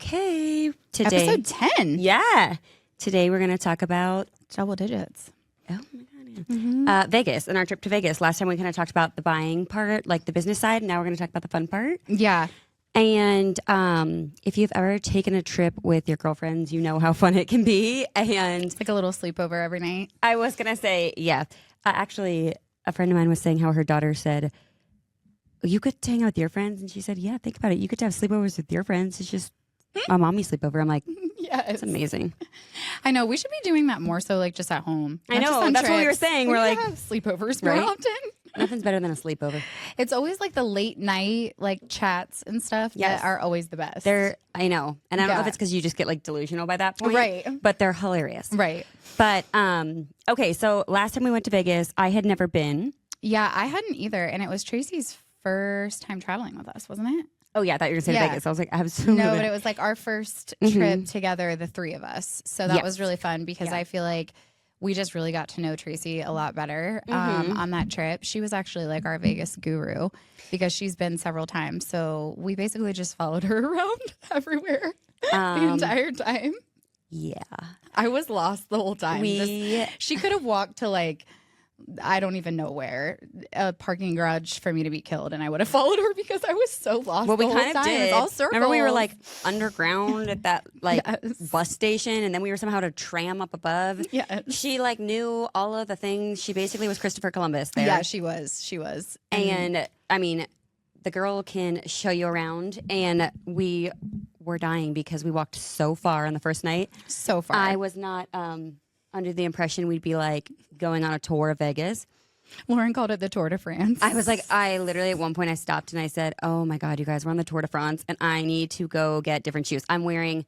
Okay, today Episode 10. Yeah, today we're going to talk about Double digits. oh my god, yeah. Vegas and our trip to Vegas. Last time we kind of talked about the buying part, like the business side. Now we're going to talk about the fun part. Yeah. And if you've ever taken a trip with your girlfriends, you know how fun it can be. And It's like a little sleepover every night. I was going to say, yeah. Actually, a friend of mine was saying how her daughter said, you could hang out with your friends. And she said, yeah, think about it. You could have sleepovers with your friends. It's just my mommy sleepover. I'm like, Yes. it's amazing. I know. We should be doing that more so, like, just at home. I Not just know. on That's what we were trips. saying. We We're need like, to have sleepovers more right? often. Nothing's better than a sleepover. It's always like the late night, like, chats and stuff Yes. that are always the best. I know. And I don't know if Yeah. it's because you just get like delusional by that point. Right. But they're hilarious. Right. But, okay. So last time we went to Vegas, I had never been. Yeah, I hadn't either. And it was Tracy's first time traveling with us, wasn't it? Oh, yeah. I thought you were going to say Yeah. Vegas. I was like, absolutely. No, but it was like our first trip together, the three of us. So that Yes. was really fun because I feel like we just really got to know Tracy a lot better on that trip. She was actually like our Vegas guru because she's been several times. So we basically just followed her around everywhere the entire time. Yeah. I was lost the whole time. We- She could have walked to like, I don't even know where, a parking garage for me to be killed, and I would have followed her because I was so lost. Well, we the whole kind of time. It was did. all circles. Remember, we were like underground at that like Yes. bus station, and then we were somehow at a tram up above. Yes. She like knew all of the things. She basically was Christopher Columbus there. Yeah, she was. She was. And I mean, the girl can show you around, and we were dying because we walked so far on the first night. So far. I was not under the impression we'd be like going on a tour of Vegas. Lauren called it the Tour de France. I was like, I literally at one point I stopped and I said, oh my God, you guys, we're on the Tour de France and I need to go get different shoes. I'm wearing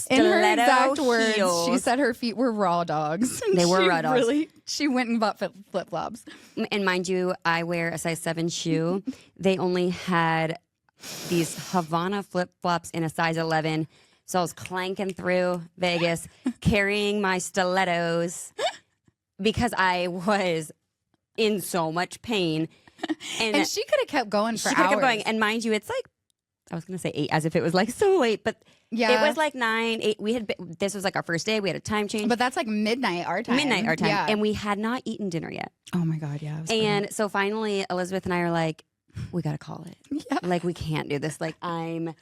in her stiletto exact words, heels. she said her feet were raw dogs. They were She raw dogs. She went and bought flip flops. And mind you, I wear a size 7 shoe. They only had these Havana flip-flops in a size 11. So I was clanking through Vegas, carrying my stilettos because I was in so much pain. And she could have kept going for she could have hours. kept going. And mind you, it's like, I was going to say 8 as if it was like so late, but Yeah. it was like 9, 8. We had this was like our first day. We had a time change. But that's like midnight our time. Midnight our time. Yeah. And we had not eaten dinner yet. Oh my God, yeah. And so finally, Elizabeth and I are like, we got to call it. Yeah. Like, we can't do this. Like, I'm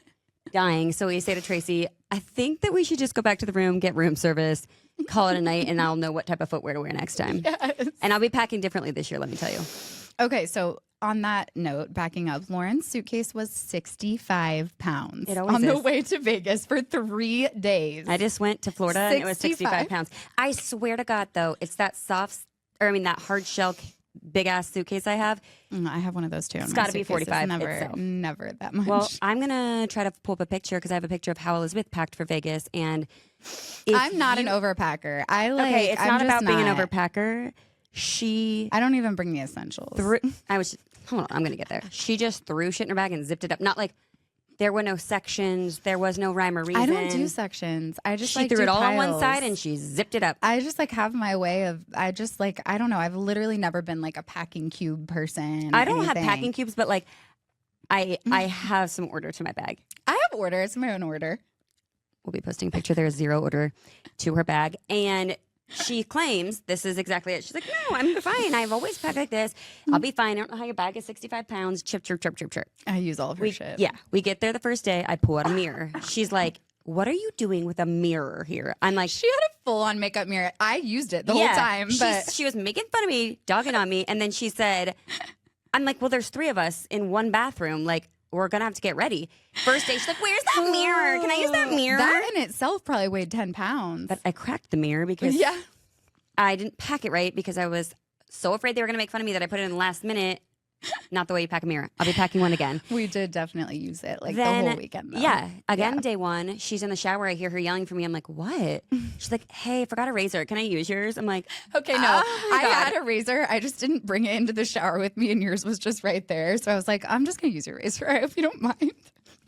dying. So we say to Tracy, I think that we should just go back to the room, get room service, call it a night, and I'll know what type of footwear to wear next time. Yes. And I'll be packing differently this year, let me tell you. Okay, so on that note, backing up, Lauren's suitcase was 65 pounds It always on the is. way to Vegas for 3 days. I just went to Florida and it was 65 65 pounds. I swear to God, though, it's that that hard shell big ass suitcase I have. I have one of those too. It's gotta be 45 Never, itself. never that much. Well, I'm going to try to pull up a picture because I have a picture of how Elizabeth packed for Vegas. And if I'm not an you- overpacker. Okay, it's I'm not just about being an not. overpacker. She I don't even bring the essentials. hold on, I'm gonna get there. She just threw shit in her bag and zipped it up. Not like there were no sections, there was no rhyme or reason. I don't do sections. I just She like threw do it all on one piles. side and she zipped it up. I just like have my way of. I just like I don't know. I've literally never been like a packing cube person. I don't have anything. packing cubes, but like I have some order to my bag. I have order. It's my own order. We'll be posting a picture. There is 0 order to her bag, and she claims this is exactly it. She's like, no, I'm fine. I've always packed like this. I'll be fine. I don't know how your bag is 65 pounds. Chip, chirp, chirp, chirp, chirp. I use all of her shit. Yeah, we get there the first day. I pull out a mirror. She's like, what are you doing with a mirror here? I'm like, She had a full on makeup mirror. I used it the whole time, but she was making fun of me, dogging on me, and then she said, I'm like, well, there's 3 of us in one bathroom. Like, we're gonna have to get ready. First day, she's like, where's that mirror? Can I use that mirror? That in itself probably weighed 10 pounds. But I cracked the mirror because yeah. I didn't pack it right because I was so afraid they were gonna make fun of me that I put it in the last minute. Not the way you pack a mirror. I'll be packing one again. We did definitely use it like Then, the whole weekend though. Yeah. Again, Yeah. day 1, she's in the shower. I hear her yelling for me. I'm like, what? She's like, hey, I forgot a razor. Can I use yours? I'm like, Okay, no. Oh my I God. had a razor. I just didn't bring it into the shower with me, and yours was just right there. So I was like, I'm just going to use your razor. I hope you don't mind.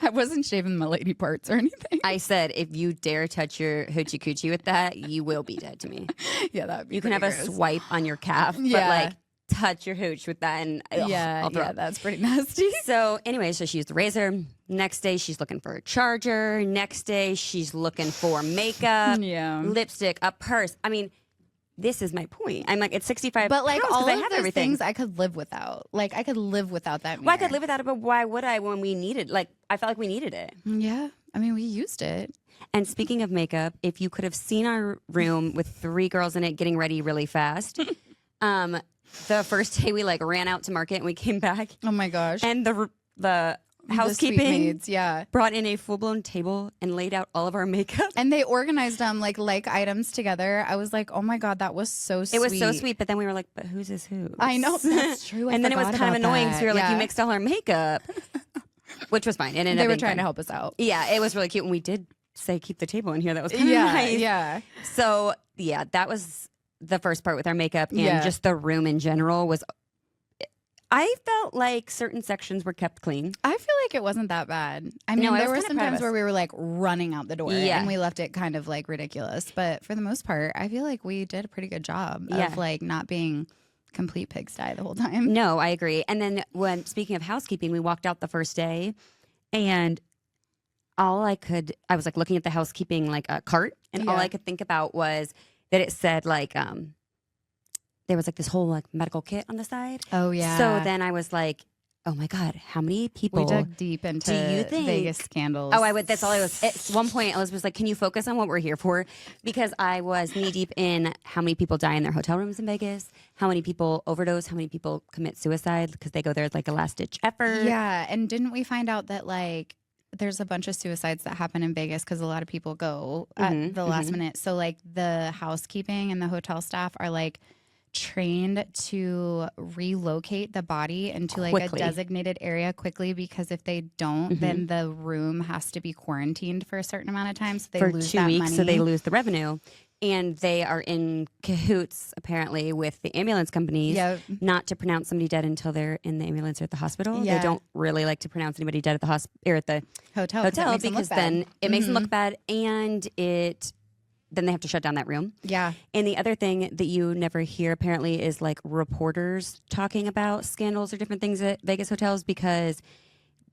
I wasn't shaving my lady parts or anything. I said, if you dare touch your hoochie coochie with that, you will be dead to me. Yeah, that would be You can have a pretty gross. swipe on your calf, Yeah. but like touch your hooch with that. And ugh, Yeah, I'll throw yeah, up. that's pretty nasty. So anyway, so she used the razor. Next day, she's looking for a charger. Next day, she's looking for makeup, Yeah. lipstick, a purse. I mean, this is my point. I'm like, it's 65 But like pounds 'cause all I of have those everything. things I could live without. Like I could live without that mirror. Well, I could live without it, but why would I when we needed? Like, I felt like we needed it. Yeah. I mean, we used it. And speaking of makeup, if you could have seen our room with 3 girls in it getting ready really fast, the first day we like ran out to market and we came back, Oh my gosh. and the The sweet housekeeping maids, yeah. brought in a full blown table and laid out all of our makeup. And they organized them like items together. I was like, oh my God, that was so sweet. It was so sweet, but then we were like, but whose is who? I know, that's true. I And then it was forgot kind of about annoying that. because we were like, Yeah. you mixed all our makeup, which was fine. It ended They up were being trying fine. to help us out. Yeah, it was really cute. And we did say, keep the table in here. That was kind of Yeah, nice. yeah. So, yeah, that was the first part with our makeup. And Yeah. just the room in general was, I felt like certain sections were kept clean. I feel like it wasn't that bad. I mean, No, I there was were kinda some proud of times us. where we were like running out the door Yeah. and we left it kind of like ridiculous. But for the most part, I feel like we did a pretty good job Yeah. of like not being complete pigsty the whole time. No, I agree. And then speaking of housekeeping, we walked out the first day and I was like looking at the housekeeping like cart, and all Yeah. I could think about was that it said like, there was like this whole like medical kit on the side. Oh, yeah. So then I was like, oh my God, how many people? we dug deep into do you think- Vegas scandals. Oh, I would. That's all I was. At one point, Elizabeth was like, "Can you focus on what we're here for?" Because I was knee deep in how many people die in their hotel rooms in Vegas, how many people overdose, how many people commit suicide because they go there as like a last ditch effort. Yeah. And didn't we find out that like there's a bunch of suicides that happen in Vegas because a lot of people go at the last minute. So like the housekeeping and the hotel staff are like trained to relocate the body into like Quickly. a designated area quickly, because if they don't, then the room has to be quarantined for a certain amount of time, so they for lose 2 that weeks, money. so they lose the revenue. And they are in cahoots apparently with the ambulance companies, Yep. not to pronounce somebody dead until they're in the ambulance or at the hospital. Yeah. They don't really like to pronounce anybody dead at the hospital or at the hotel 'cause it hotel makes them look because bad. then it makes them look bad, and then they have to shut down that room. Yeah. And the other thing that you never hear apparently is like reporters talking about scandals or different things at Vegas hotels, because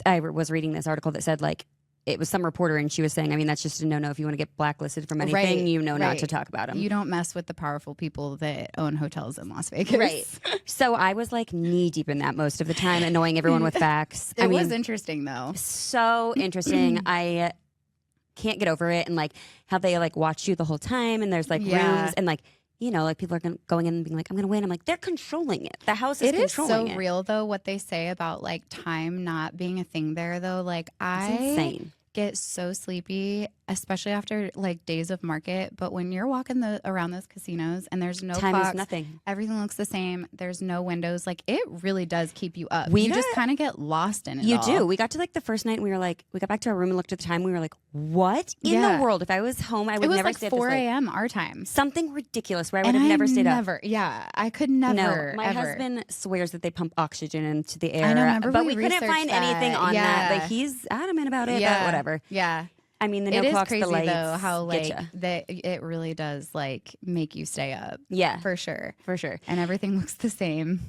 I was reading this article that said like it was some reporter and she was saying, I mean, that's just a no-no. If you want to get blacklisted from anything, Right, you know not right. to talk about them. You don't mess with the powerful people that own hotels in Las Vegas. Right. So I was like knee deep in that most of the time, annoying everyone with facts. It was interesting though. So interesting. I can't get over it, and like how they like watch you the whole time, and there's like Yeah. rooms, and like like people are going in and being like, I'm gonna win. I'm like, they're controlling it. The house is It is so controlling it. real though what they say about like time not being a thing there though. Like It's I insane. get so sleepy, especially after like days of market. But when you're walking around those casinos and there's no Time clocks, is nothing. everything looks the same. There's no windows. Like it really does keep you up. We You just got- kind of get lost in it. You all. do. We got to like the first night, and we were like, we got back to our room and looked at the time. We were like, what in Yeah. the world? If I was home, I would It was never like stay 4 up this late. a.m. our time. Something ridiculous where I would And have I never stayed up. never, yeah, I could never. No, my ever. husband swears that they pump oxygen into the air. I know, remember but we we couldn't researched find anything that. on that. Yeah. But he's adamant about it. Yeah, But whatever. Yeah, I mean, the no it is clocks, crazy the lights, though how like getcha. that it really does like make you stay up. Yeah, For sure. for sure. And everything looks the same.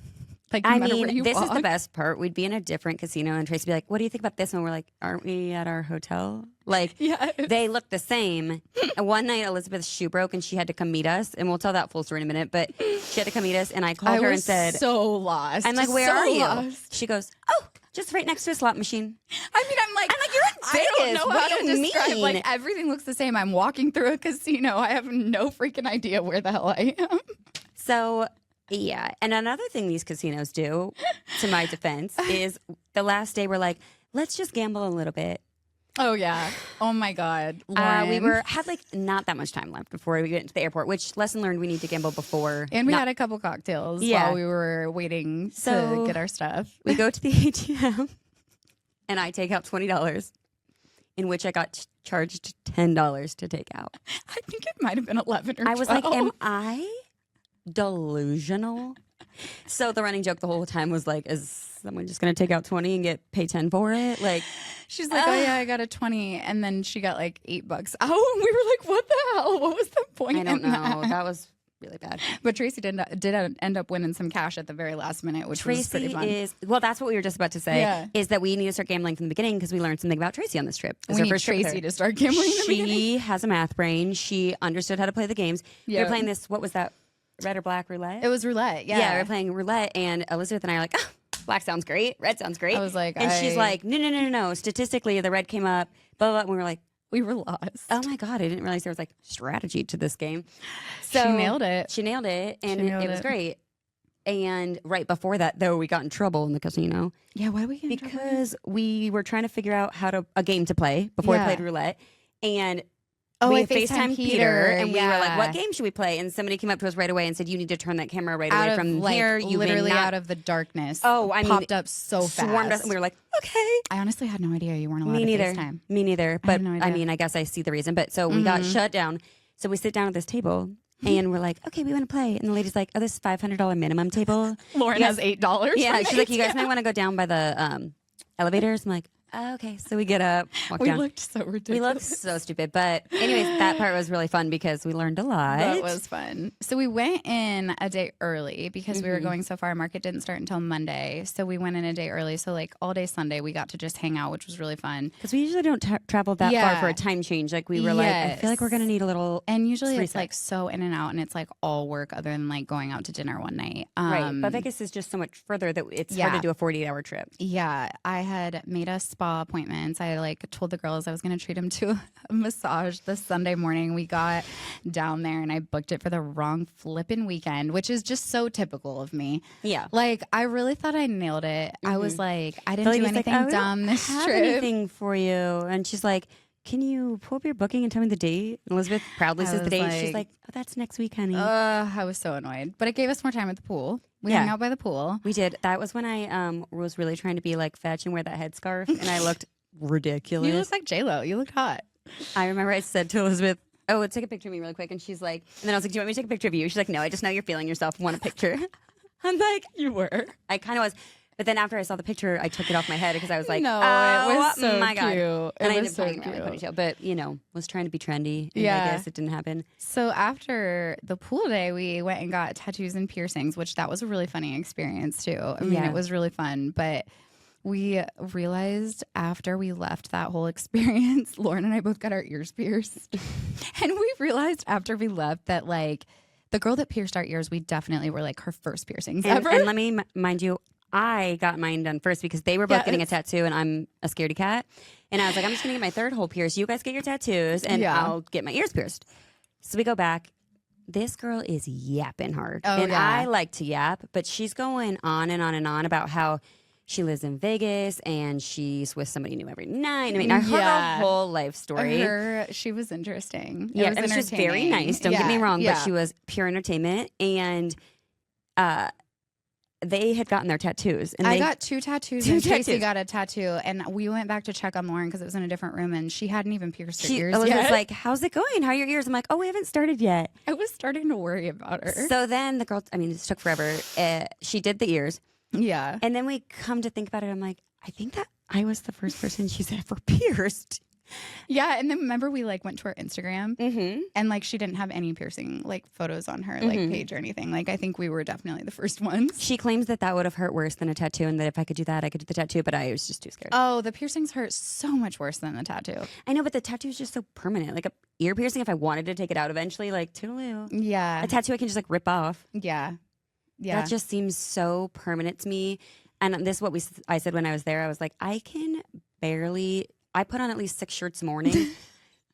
Like no I matter where mean, you this is walk. the best part. We'd be in a different casino, and Tracy would be like, "What do you think about this one?" We're like, "Aren't we at our hotel?" Like, Yeah. they look the same. And one night, Elizabeth's shoe broke, and she had to come meet us. And we'll tell that full story in a minute. But she had to come meet us, and I called I her was and said, so lost. "I'm like, where so are you?" lost. She goes, "Oh, just right next to a slot machine." I mean, I'm like, you're in I don't Vegas. know What how do to you describe. mean? Like everything looks the same. I'm walking through a casino. I have no freaking idea where the hell I am. So, yeah. And another thing these casinos do, to my defense, is the last day we're like, let's just gamble a little bit. Oh yeah. Oh my God. We Lauren. had like not that much time left before we went to the airport, which lesson learned, we need to gamble before. And we not- had a couple cocktails Yeah. while we were waiting So- to get our stuff. we go to the ATM and I take out $20, in which I got charged $10 to take out. I think it might have been 11 or I was like, 12. am I delusional? So the running joke the whole time was like, is someone just going to take out 20 and pay 10 for it? Like, She's like, oh yeah, I got a 20, and then she got like $8 out, and we were like, what the hell? What was the point? I don't in know. That? That was really bad. But Tracy did end up winning some cash at the very last minute, which was pretty fun. Well, that's what we were just about to say. Yeah. Is that we need to start gambling from the beginning because we learned something about Tracy on this trip. We need Tracy to start gambling in the beginning. She has a math brain. She understood how to play the games. We were playing this. What was that? Red or black roulette? It was roulette. Yeah. Yeah, we were playing roulette, and Elizabeth and I are like, oh, black sounds great. Red sounds great. I was like, and she's like, no. Statistically, the red came up. Blah blah. And we were like, we were lost. Oh my God, I didn't realize there was like strategy to this game. So she nailed it. She nailed it, and it was great. And right before that, though, we got in trouble in the casino. Yeah, why did we get in trouble? Because we were trying to figure out a game to play before we played roulette. And we FaceTimed Peter, and we were like, what game should we play? And somebody came up to us right away and said, you need to turn that camera right away from here. You literally out of the darkness. Oh, I mean, popped up so fast. Swarmed us, and we were like, okay. I honestly had no idea you weren't allowed to FaceTime. Me neither. But no I mean, I guess I see the reason. But so we got shut down. So we sit down at this table. And we're like, okay, we want to play. And the lady's like, oh, this is $500 minimum table. Lauren has $8. Yeah, she's like, you guys might want to go down by the elevators. I'm like, oh, okay. So we get up, walk down. We looked so ridiculous. We looked so stupid. But anyways, that part was really fun because we learned a lot. That was fun. So we went in a day early because we were going so far. Market didn't start until Monday. So we went in a day early. So like all day Sunday, we got to just hang out, which was really fun. Because we usually don't travel that far for a time change. Like we were like, I feel like we're going to need a little And usually it's like so in and out and it's like all work other than like going out to dinner one night. Right. But Vegas is just so much further that it's hard to do a 48-hour trip. Yeah. I had made us spa appointments. I like told the girls I was going to treat them to a massage this Sunday morning. We got down there and I booked it for the wrong flipping weekend, which is just so typical of me. Yeah. Like I really thought I nailed it. I was like, I didn't do anything dumb this trip. Anything for you. And she's like, can you pull up your booking and tell me the date? And Elizabeth proudly says the date. She's like, oh, that's next week, honey. I was so annoyed. But it gave us more time at the pool. We hung out by the pool. We did. That was when I was really trying to be like fetch and wear that headscarf. And I looked ridiculous. You look like J-Lo. You looked hot. I remember I said to Elizabeth, oh, take a picture of me really quick. And she's like, and then I was like, do you want me to take a picture of you? She's like, no, I just know you're feeling yourself. Want a picture? I'm like, you were. I kind of was. But then after I saw the picture, I took it off my head because I was like, no, oh, it was so my God. Cute. And I was ended up so putting around my ponytail. But, was trying to be trendy. And I guess it didn't happen. So after the pool day, we went and got tattoos and piercings, which that was a really funny experience too. I mean, it was really fun. But we realized after we left that whole experience, Lauren and I both got our ears pierced. And we realized after we left that like the girl that pierced our ears, we definitely were like her first piercings ever. And let me mind you, I got mine done first because they were both getting a tattoo and I'm a scaredy cat. And I was like, I'm just going to get my third hole pierced. You guys get your tattoos and I'll get my ears pierced. So we go back. This girl is yapping hard. And I like to yap, but she's going on and on and on about how she lives in Vegas and she's with somebody new every night. I mean, I heard her whole life story. She was interesting. Yeah, it was just very nice. Don't get me wrong, but she was pure entertainment. And they had gotten their tattoos. And I got two tattoos and Tracy got a tattoo. And we went back to check on Lauren because it was in a different room and she hadn't even pierced her ears Elizabeth was yet. like, how's it going? How are your ears? I'm like, oh, we haven't started yet. I was starting to worry about her. So then the girl, I mean, this took forever. She did the ears. Yeah. And then we come to think about it. I'm like, I think that I was the first person she's ever pierced. Yeah. And then remember we like went to her Instagram and like she didn't have any piercing like photos on her like page or anything. Like I think we were definitely the first ones. She claims that would have hurt worse than a tattoo and that if I could do that, I could do the tattoo. But I was just too scared. Oh, the piercings hurt so much worse than the tattoo. I know, but the tattoo is just so permanent. Like a ear piercing, if I wanted to take it out eventually, like toodaloo. Yeah. A tattoo I can just like rip off. Yeah. Yeah. That just seems so permanent to me. And this is what I said when I was there. I was like, I can barely, I put on at least 6 shirts a morning.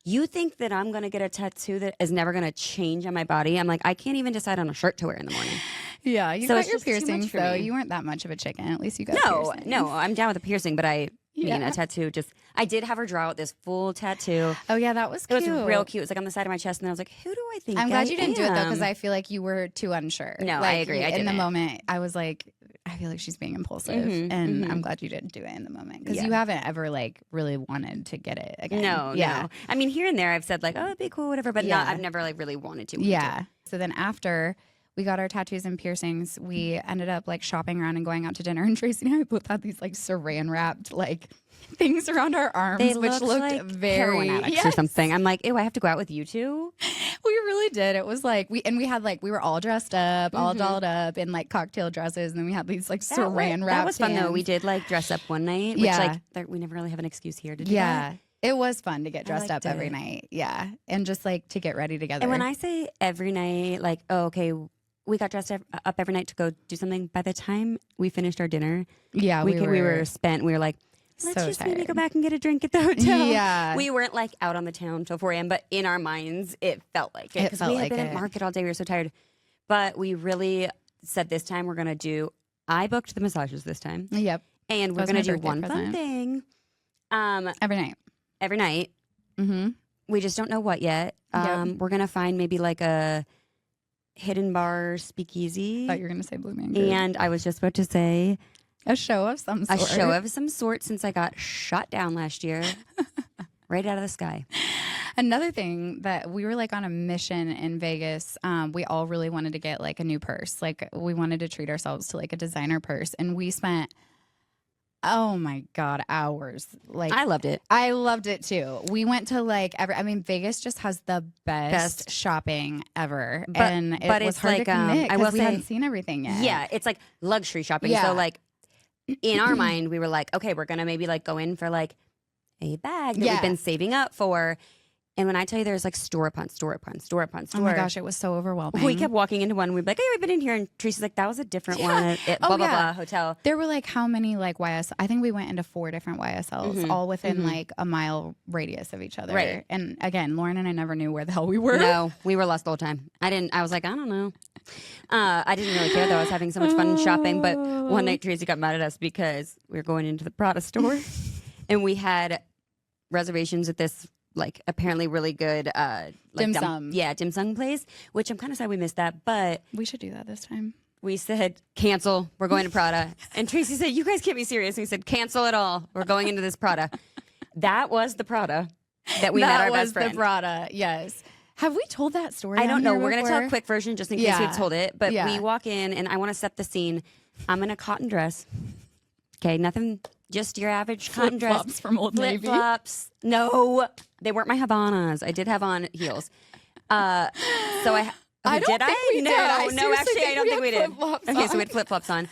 You think that I'm going to get a tattoo that is never going to change on my body? I'm like, I can't even decide on a shirt to wear in the morning. Yeah, you got your piercings, though. You weren't that much of a chicken. At least you got piercings. No, I'm down with a piercing, but I mean, a tattoo I did have her draw out this full tattoo. Oh, yeah, that was cute. It was real cute. It was like on the side of my chest, and I was like, who do I think I'm glad you didn't do it, though, because am? I feel like you were too unsure. No, like, I agree. In the moment, I was like, I feel like she's being impulsive, and I'm glad you didn't do it in the moment, because you haven't ever, like, really wanted to get it again. No. I mean, here and there, I've said, like, oh, it'd be cool, whatever, but I've never, like, really wanted to. Yeah. So then after we got our tattoos and piercings. We ended up like shopping around and going out to dinner. And Tracy and I both had these like saran wrapped like things around our arms, They which looked like very heroin addicts or something. I'm like, ew, I have to go out with you two. We really did. It was like we had like we were all dressed up, all dolled up in like cocktail dresses, and then we had these like saran wrap. That was fun though. We hands. did like dress up one night, which like we never really have an excuse here to do that. It was fun to get dressed liked up every it. night. Yeah. And just like to get ready together. And when I say every night, like, oh, okay, we got dressed up every night to go do something. By the time we finished our dinner, we were spent. We were like, let's so just tired. maybe go back and get a drink at the hotel. Yeah. We weren't like out on the town till 4 a.m., but in our minds, it felt like it. It Because felt we had like been it. at market all day. We were so tired. But we really said this time we're going to do, I booked the massages this time. Yep. And we're That was going to my do birthday one present. fun thing Every night. every night. Mm-hmm. We just don't know what yet. Yep. We're going to find maybe like a hidden bar speakeasy. Thought you were going to say Blue Man Group. And I was just about to say A show of some sort. a show of some sort since I got shot down last year right out of the sky. Another thing that we were like on a mission in Vegas, we all really wanted to get like a new purse. Like we wanted to treat ourselves to like a designer purse. And we spent, oh my God, hours. Like I loved it. I loved it too. We went to like Vegas just has the best shopping ever. And it but was it's hard like, to commit I will because we say- hadn't seen everything yet. Yeah, it's like luxury shopping. Yeah. So like in our mind, we were like, okay, we're gonna maybe like go in for like a bag that Yeah. we've been saving up for. And when I tell you there's like store upon store upon store upon store. Oh my gosh, it was so overwhelming. We kept walking into one and we'd be like, hey, we've been in here. And Teresa's like, that was a different one at blah, blah, blah hotel. There were like how many like YSL? I think we went into 4 different YSLs, all within like a mile radius of each other. Right. And again, Lauren and I never knew where the hell we were. No, we were lost the whole time. I was like, I don't know. I didn't really care though. I was having so much fun shopping. But one night Teresa got mad at us because we were going into the Prada store and we had reservations at this like apparently really good like Dim sum. dim sum place, which I'm kind of sad we missed that. But We should do that this time. we said, cancel. We're going to Prada. And Tracy said, you guys can't be serious. And we said, cancel it all. We're going into this Prada. That was the Prada that we met our best friend. The Prada, yes. Have we told that story? I don't on know. here We're going to tell a before? quick version just in case Yeah. we've told it. But Yeah. we walk in and I want to set the scene. I'm in a cotton dress. Okay, nothing, just your average cotton dress. Flip-flops from Old Navy. Flip-flops. No, they weren't my Havanas. I did have on heels. So I don't did think we no, did. I no, seriously actually, I think don't we think we had did. flip-flops Okay, so on. we had flip-flops on.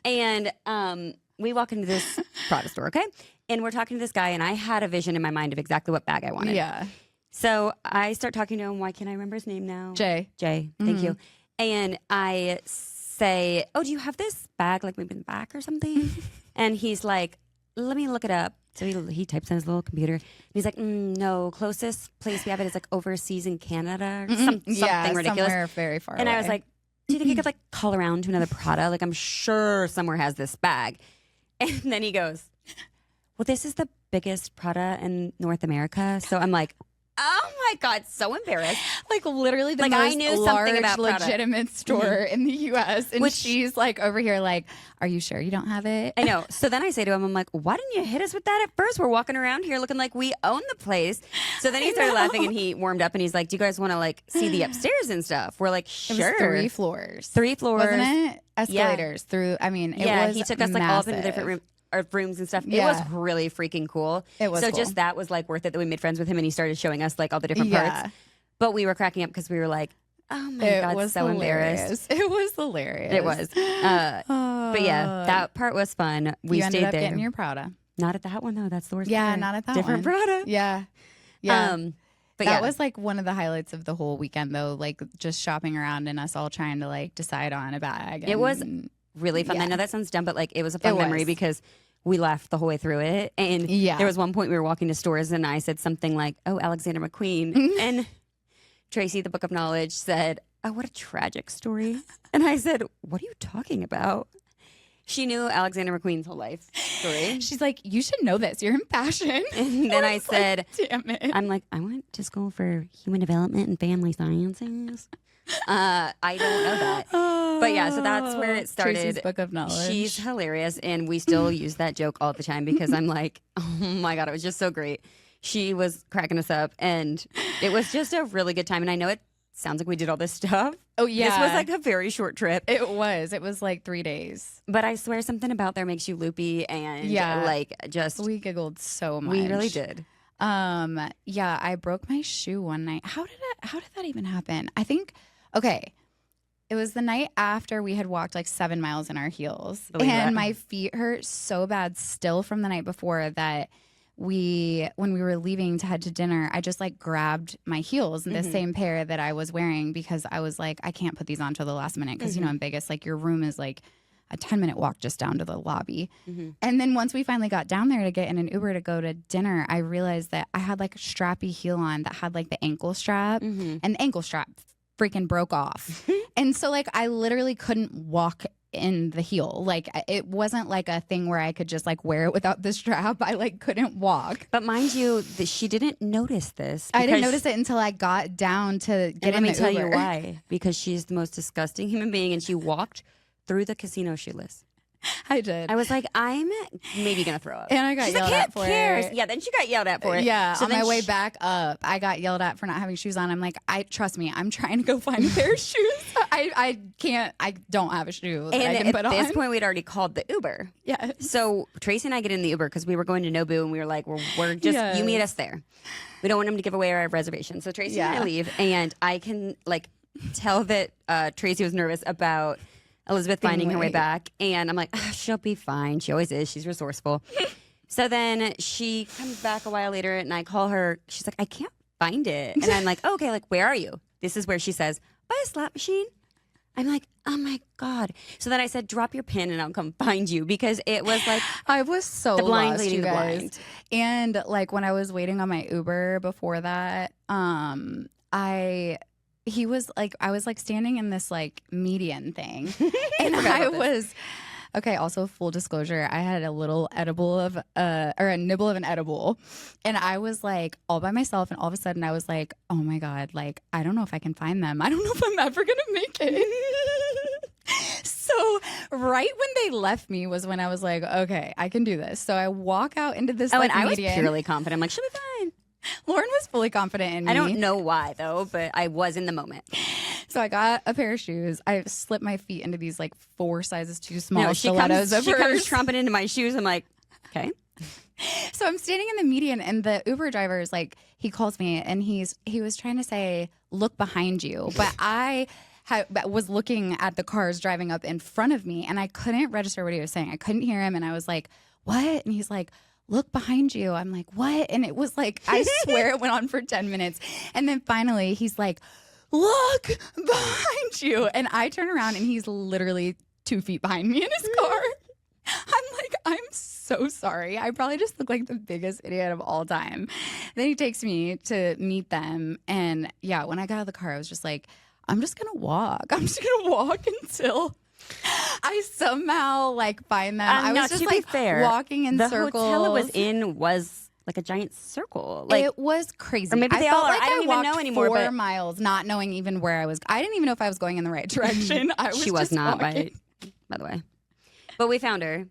And we walk into this Prada store, okay? And we're talking to this guy, and I had a vision in my mind of exactly what bag I wanted. Yeah. So I start talking to him. Why can't I remember his name now? Jay. Jay, thank you. And I say, oh, do you have this bag like maybe in the back or something? And he's like, let me look it up. So he types on his little computer. And he's like, no, closest place we have it is like overseas in Canada or something ridiculous. Somewhere very far And away. I was like, do you think you could like call around to another Prada? Like I'm sure somewhere has this bag. And then he goes, well, this is the biggest Prada in North America. So I'm like, oh my God, so embarrassed. like literally the Like, most I knew something large, about Prada. legitimate store in the U.S. And Which- she's like over here like, are you sure you don't have it? I know. So then I say to him, I'm like, why didn't you hit us with that at first? We're walking around here looking like we own the place. So then he started laughing and he warmed up and he's like, do you guys want to like see the upstairs and stuff? We're like, It sure. was 3 floors. 3 floors. Wasn't it? Escalators through, I mean, it Yeah, was he took us like all up into massive. different rooms and stuff. It Yeah. was really freaking cool. It was so cool. just that was like worth it that we made friends with him and he started showing us like all the different Yeah. parts. But we were cracking up because we were like, oh my It God, was so hilarious. embarrassed. It was hilarious. It was. But yeah, that part was fun. We you stayed ended up there. getting your Prada. Not at that one though. That's the worst. Yeah, part. not at that Different one. Prada. Yeah. Yeah. But that yeah, was like one of the highlights of the whole weekend though, like just shopping around and us all trying to like decide on a bag. It was and- really fun. I yeah. know that sounds dumb, but like it was a fun It memory was. because we laughed the whole way through it. And Yeah. there was one point we were walking to stores and I said something like, oh, Alexander McQueen. And Tracy, the Book of Knowledge, said, oh, what a tragic story. And I said, what are you talking about? She knew Alexander McQueen's whole life story. She's like, you should know this. You're in fashion. And then I was said, like, damn it. I'm like, I went to school for human development and family sciences. I don't know that. But yeah, so that's where it started. Tracy's Book of Knowledge. She's hilarious, and we still use that joke all the time because I'm like, oh my God, it was just so great. She was cracking us up, and it was just a really good time. And I know it sounds like we did all this stuff. Oh, yeah. This was like a very short trip. It was like 3 days. But I swear something about there makes you loopy and like just. We giggled so much. We really did. Yeah, I broke my shoe one night. How did that even happen? I think, okay, it was the night after we had walked like 7 miles in our heels. Believe and that. my feet hurt so bad still from the night before that when we were leaving to head to dinner, I just like grabbed my heels, the same pair that I was wearing, because I was like, I can't put these on till the last minute. Because, you know, in Vegas, like your room is like a 10-minute walk just down to the lobby. And then once we finally got down there to get in an Uber to go to dinner, I realized that I had like a strappy heel on that had like the ankle strap, and the ankle strap freaking broke off. And so like I literally couldn't walk in the heel. Like it wasn't like a thing where I could just like wear it without the strap. I like couldn't walk. But mind you, she didn't notice this. I didn't notice it until I got down to get in the Uber. Let me tell you why. Because she's the most disgusting human being, and she walked through the casino shoeless. I did. I was like, I'm maybe gonna throw up. And I got She's yelled like, at for it. Yeah, then she got yelled at for it. Yeah, So on then my way back up, I got yelled at for not having shoes on. I'm like, trust me, I'm trying to go find a pair of shoes. I don't have a shoe that I And can at put on. this point, we'd already called the Uber. Yeah. So Tracy and I get in the Uber because we were going to Nobu, and we were like, we're just, you meet us there. We don't want him to give away our reservation. So Tracy and I leave, and I can like tell that Tracy was nervous about Elizabeth finding her way back. And I'm like, she'll be fine. She always is. She's resourceful. So then she comes back a while later, and I call her. She's like, I can't find it. And I'm like, oh, okay, like, where are you? This is where she says, buy a slot machine. I'm like, oh my God. So then I said, drop your pin and I'll come find you, because it was like I was so the blind lost, leading you the guys. blind. And like when I was waiting on my Uber before that, I was like standing in this like median thing, and I was okay. Also, full disclosure, I had a little edible of or a nibble of an edible, and I was like all by myself, and all of a sudden I was like, oh my God, like I don't know if I can find them. I don't know if I'm ever gonna make it. So right when they left me was when I was like, okay, I can do this. So I walk out into this like and I was median. purely confident. I'm like, she'll be fine. Lauren was fully confident in me. I don't know why though, but I was in the moment. So I got a pair of shoes. I slipped my feet into these like 4 sizes too small No, stilettos of she comes hers. tromping into my shoes. I'm like, okay. So I'm standing in the median, and the Uber driver is like, he calls me, and he was trying to say, look behind you. But I was looking at the cars driving up in front of me, and I couldn't register what he was saying. I couldn't hear him, and I was like, what? And he's like, look behind you. I'm like, what? And it was like, I swear it went on for 10 minutes. And then finally he's like, look behind you. And I turn around, and he's literally 2 feet behind me in his car. I'm like, I'm so sorry. I probably just look like the biggest idiot of all time. Then he takes me to meet them. And yeah, when I got out of the car, I was just like, I'm just going to walk. I'm just going to walk until I somehow like find them. I was just like walking in circles. The hotel it was in was like a giant circle. Like, it was crazy. Or maybe they all are. I don't even know anymore. 4 miles, not knowing even where I was. I didn't even know if I was going in the right direction. She was not, by the way. But we found her.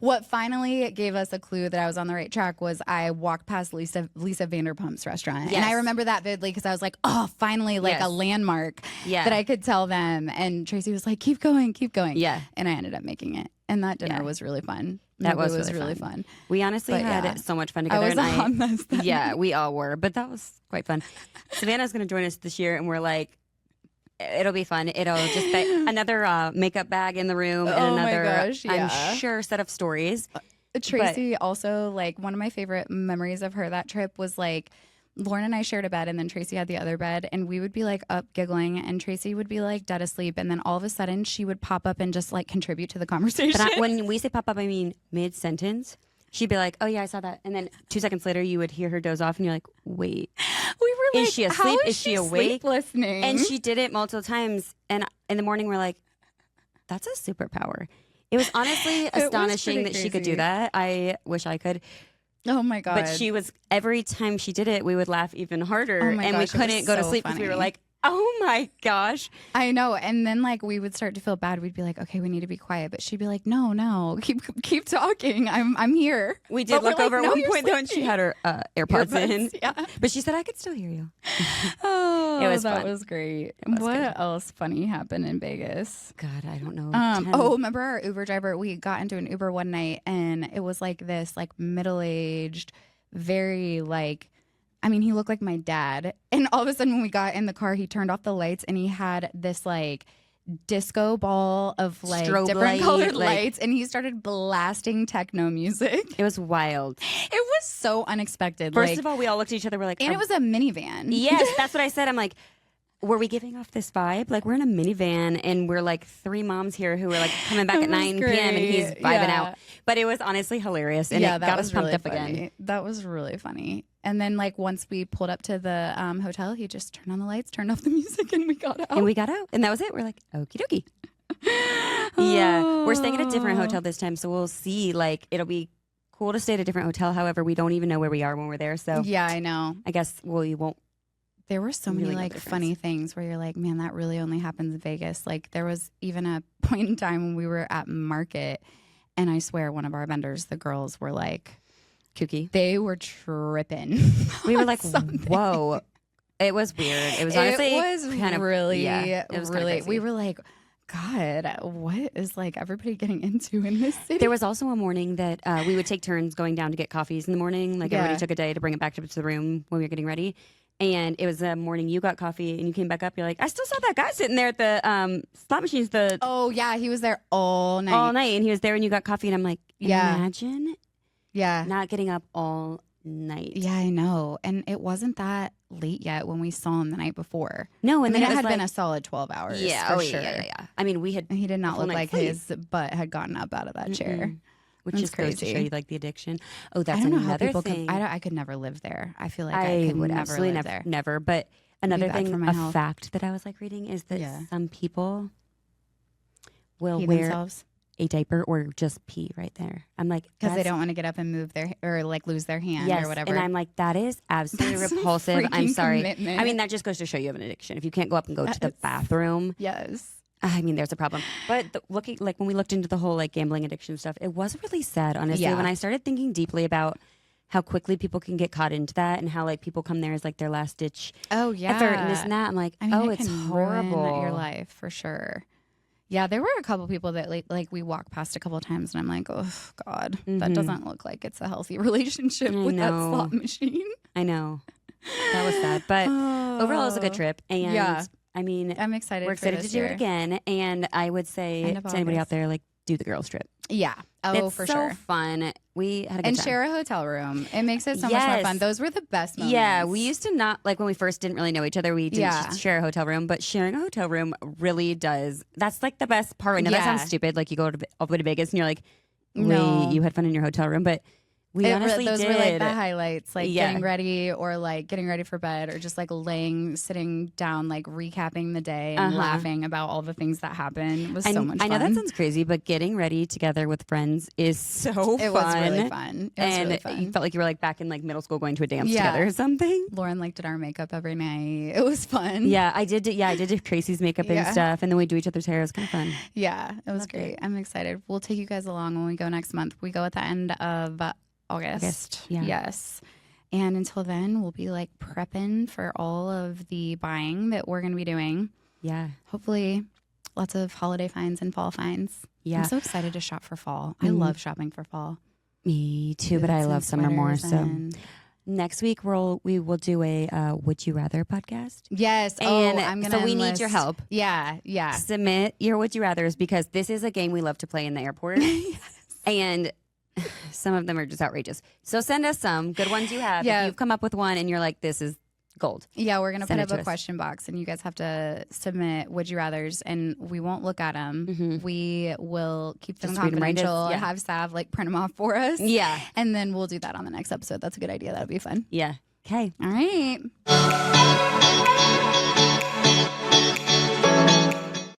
What finally gave us a clue that I was on the right track was I walked past Lisa Vanderpump's restaurant. Yes. And I remember that vividly because I was like, oh, finally, like a landmark that I could tell them. And Tracy was like, keep going, keep going. Yeah. And I ended up making it. And that dinner was really fun. That was really fun. We honestly had so much fun together. I was a hot mess then. Yeah, we all were. But that was quite fun. Savannah's going to join us this year, and we're like, it'll be fun. It'll just be another makeup bag in the room and another, I'm sure, set of stories. Tracy also, like, one of my favorite memories of her that trip was like, Lauren and I shared a bed, and then Tracy had the other bed, and we would be like up giggling, and Tracy would be like dead asleep, and then all of a sudden she would pop up and just like contribute to the conversation. But when we say pop up, I mean mid sentence. She'd be like, oh yeah, I saw that, and then 2 seconds later you would hear her doze off, and you're like, wait, we were like, is she asleep? Is she awake? Listening? And she did it multiple times, and in the morning we're like, that's a superpower. It was honestly astonishing that she could do that. I wish I could. Oh my God. But she was, every time she did it, we would laugh even harder. Oh my and gosh, we couldn't go to sleep because we were like, Oh my gosh. I know. And then like we would start to feel bad. We'd be like, okay, we need to be quiet. But she'd be like, no, keep talking. I'm here. We did look over at one point though, and she had her AirPods in. Yeah. But she said I could still hear you. Oh, It was that fun. was great. was What good. else funny happened in Vegas? God, I don't know. Remember our Uber driver? We got into an Uber one night and it was like this like middle-aged, very like, I mean, he looked like my dad. And all of a sudden when we got in the car, he turned off the lights and he had this like disco ball of like Strobe different light, colored like- lights. And he started blasting techno music. It was wild. It was so unexpected. First like, of all, we all looked at each other. We're like, and it was a minivan. yes, that's what I said. I'm like, were we giving off this vibe? Like we're in a minivan and we're like three moms here who are like coming back It at was 9 p.m. and he's great. vibing Yeah. out. But it was honestly hilarious and yeah, it that got was us pumped really up funny. again. That was really funny. And then, like, once we pulled up to the hotel, he just turned on the lights, turned off the music, and we got out. And we got out and that was it. We're like, okie dokie. Yeah, we're staying at a different Oh. hotel this time, so we'll see. Like, it'll be cool to stay at a different hotel. However, we don't even know where we are when we're there, so Yeah, I know. I guess we won't. There were so many Really no like difference. funny things where you're like, man, that really only happens in Vegas. Like there was even a point in time when we were at Market, and I swear one of our vendors, the girls were like, Kooky. they were tripping. We were like, something. whoa. It was weird. It was honestly it was kind of really, yeah, it was kinda really. crazy. We were like, God, what is like everybody getting into in this city? There was also a morning that we would take turns going down to get coffees in the morning. Like Yeah. everybody took a day to bring it back to the room when we were getting ready. And it was a morning you got coffee and you came back up. You're like, I still saw that guy sitting there at the slot machines Oh yeah, he was there all night. all night. And he was there and you got coffee. And I'm like, Yeah. imagine Yeah. not getting up all night. Yeah, I know. And it wasn't that late yet when we saw him the night before. No, I and mean, then it it had was been like, a solid 12 hours. yeah, for oh, sure. yeah. I mean, we had And he did not full look night like sleep. his butt had gotten up out of that chair. which That's just goes to show crazy. you like the addiction. Oh, that's I don't know how another people thing. could. I could never live there. I feel like I could would never absolutely live never, there. never. But another bad for thing, my a health. fact that I was like reading is that Yeah. some people will Pee wear themselves a diaper or just pee right there. I'm like, because they that's- don't want to get up and move their or like lose their hand yes, or whatever. and I'm like, that is absolutely That's some repulsive. I'm freaking sorry. commitment. I mean, that just goes to show you have an addiction. If you can't go up and go to the That's- bathroom, yes. I mean, there's a problem. But looking like when we looked into the whole like gambling addiction stuff, it was really sad, honestly. Yeah. When I started thinking deeply about how quickly people can get caught into that and how like people come there as like their last ditch Oh yeah. effort and this and that, I'm like, I mean, oh, it it's can horrible. ruin your life for sure. Yeah, there were a couple people that like we walked past a couple of times, and I'm like, oh God, that Mhm. doesn't look like it's a healthy relationship I with that know. slot machine. I know. That was sad. But overall, it was a good trip. And Yeah. I mean, I'm excited. we're for excited to this do year. it again. And I would say End of to anybody out August. there, like, do the girls trip. Yeah. Oh, It's for so sure. fun. We had a good And time. share a hotel room. It makes it so much more Yes. fun. Those were the best moments. Yeah, we used to not like when we first didn't really know each other. We didn't Yeah. just share a hotel room, but sharing a hotel room really does. That's like the best part. I know that Yeah. sounds stupid. Like you go all the way to Vegas and you're like, wait, No. you had fun in your hotel room, but we honestly those did. were like the highlights, like Yeah. getting ready or like getting ready for bed or just like sitting down, like recapping the day and Uh-huh. laughing about all the things that happened. It was I, so much I fun. know that sounds crazy, but getting ready together with friends is so fun. It was really fun. It was and really fun. you felt like you were like back in like middle school going to a dance Yeah. together or something. Lauren like did our makeup every night. It was fun. Yeah, I did. I did do Tracy's makeup and Yeah. stuff, and then we do each other's hair. It was kind of fun. Yeah, it was Loved great. it. I'm excited. We'll take you guys along when we go next month. We go at the end of August. yeah. Yes. And until then, we'll be like prepping for all of the buying that we're going to be doing. Yeah, Hopefully, lots of holiday finds and fall finds. yeah. I'm so excited to shop for fall. I Mhm. love shopping for fall. Me too, but I Boots love and summer more. sweaters So and- next week we will do a Would You Rather podcast. yes. And I'm gonna so we need your enlist- help. Yeah. Yeah. Submit your Would You Rathers because this is a game we love to play in the airport, and some of them are just outrageous. So send us some good ones you have. Yeah. If you've come up with one and you're like, this is gold. Yeah, we're going to put Send it up to a us. question box and you guys have to submit would you rathers and we won't look at them. Mhm. We will keep them Just read 'em right as- confidential, yeah. have Sav like print them off for us. Yeah. And then we'll do that on the next episode. That's a good idea. That'll be fun. Yeah. Okay. All right.